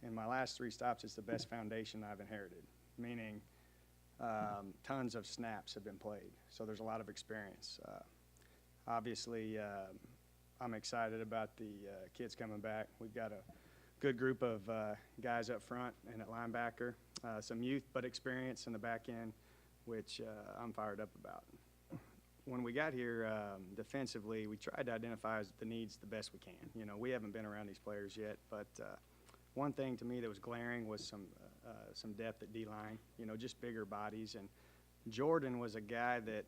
in my last 3 stops, it's the best foundation I've inherited, meaning tons of snaps have been played. So there's a lot of experience. Obviously, I'm excited about the kids coming back. We've got a good group of guys up front and at linebacker, some youth but experience in the back end, which I'm fired up about. When we got here defensively, we tried to identify the needs the best we can. You know, we haven't been around these players yet, but one thing to me that was glaring was some depth at D-line, you know, just bigger bodies. And Jordan was a guy that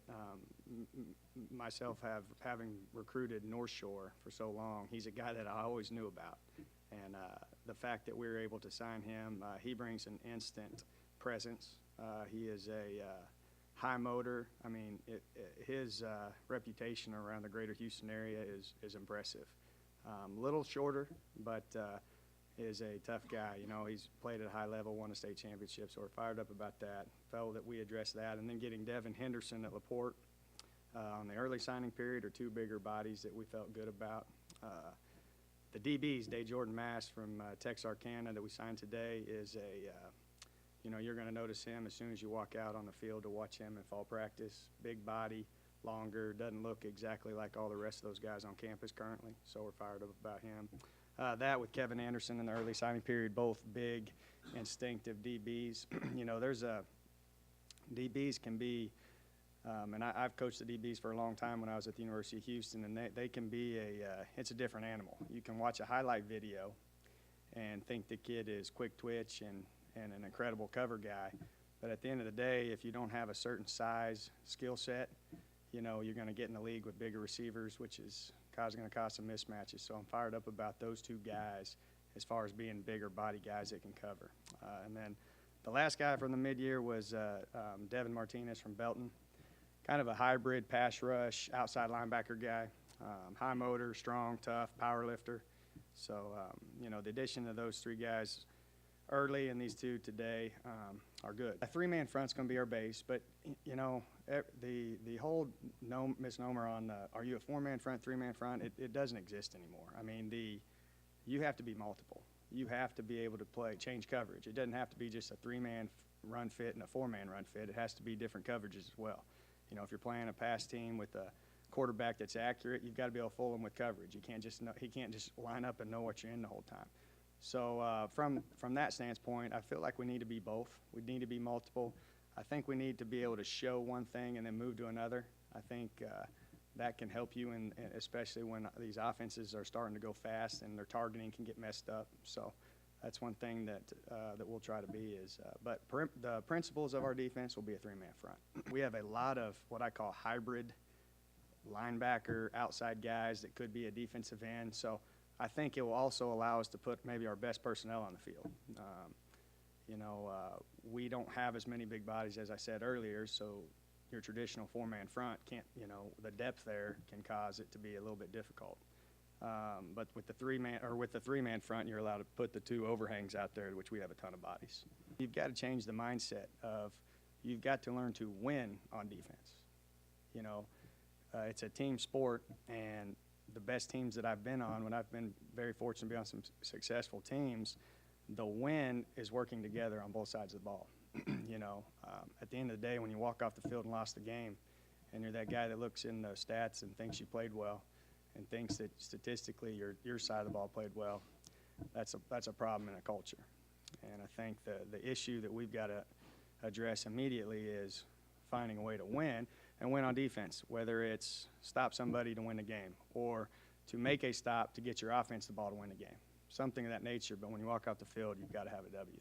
myself having recruited North Shore for so long, he's a guy that I always knew about. And the fact that we were able to sign him, he brings an instant presence. He is a high motor. I mean, his reputation around the greater Houston area is impressive. Little shorter, but is a tough guy. You know, he's played at a high level, won a state championship, so we're fired up about that. Felt that we addressed that. And then getting Devin Henderson at LaPorte on the early signing period are 2 bigger bodies that we felt good about. The DBs, Day Jordan Mass from Texarkana that we signed today is you know, you're going to notice him as soon as you walk out on the field to watch him in fall practice. Big body, longer, doesn't look exactly like all the rest of those guys on campus currently, so we're fired up about him. That with Kevin Anderson in the early signing period, both big, instinctive DBs. You know, DBs can be, and I've coached the DBs for a long time when I was at the University of Houston, and they can be it's a different animal. You can watch a highlight video and think the kid is quick twitch and an incredible cover guy, but at the end of the day, if you don't have a certain size skill set, you know, you're going to get in the league with bigger receivers, which is going to cause some mismatches. So I'm fired up about those 2 guys as far as being bigger body guys that can cover. And then the last guy from the mid-year was Devin Martinez from Belton, kind of a hybrid pass rush, outside linebacker guy, high motor, strong, tough, power lifter. So, you know, the addition of those 3 guys early and these 2 today are good. A 3-man front's going to be our base, but, you know, the whole misnomer on are you a 4-man front, 3-man front, it doesn't exist anymore. I mean, you have to be multiple. You have to be able to change coverage. It doesn't have to be just a 3-man run fit and a 4-man run fit. It has to be different coverages as well. You know, if you're playing a pass team with a quarterback that's accurate, you've got to be able to fool him with coverage. He can't just line up and know what you're in the whole time. So from that standpoint, I feel like we need to be both. We need to be multiple. I think we need to be able to show one thing and then move to another. I think that can help you, especially when these offenses are starting to go fast and their targeting can get messed up. So that's one thing that we'll try to be is. But the principles of our defense will be a 3-man front. We have a lot of what I call hybrid linebacker outside guys that could be a defensive end. So I think it will also allow us to put maybe our best personnel on the field. You know, we don't have as many big bodies as I said earlier, so your traditional 4-man front can't, you know, the depth there can cause it to be a little bit difficult. But with the 3-man front, you're allowed to put the 2 overhangs out there, which we have a ton of bodies. You've got to change the mindset of you've got to learn to win on defense. You know, it's a team sport, and the best teams that I've been on, when I've been very fortunate to be on some successful teams, the win is working together on both sides of the ball. You know, at the end of the day, when you walk off the field and lost the game, and you're that guy that looks in the stats and thinks you played well and thinks that statistically your side of the ball played well, that's a problem in a culture. And I think the issue that we've got to address immediately is finding a way to win and win on defense, whether it's stop somebody to win the game or to make a stop to get your offense the ball to win the game, something of that nature. But when you walk off the field, you've got to have a W.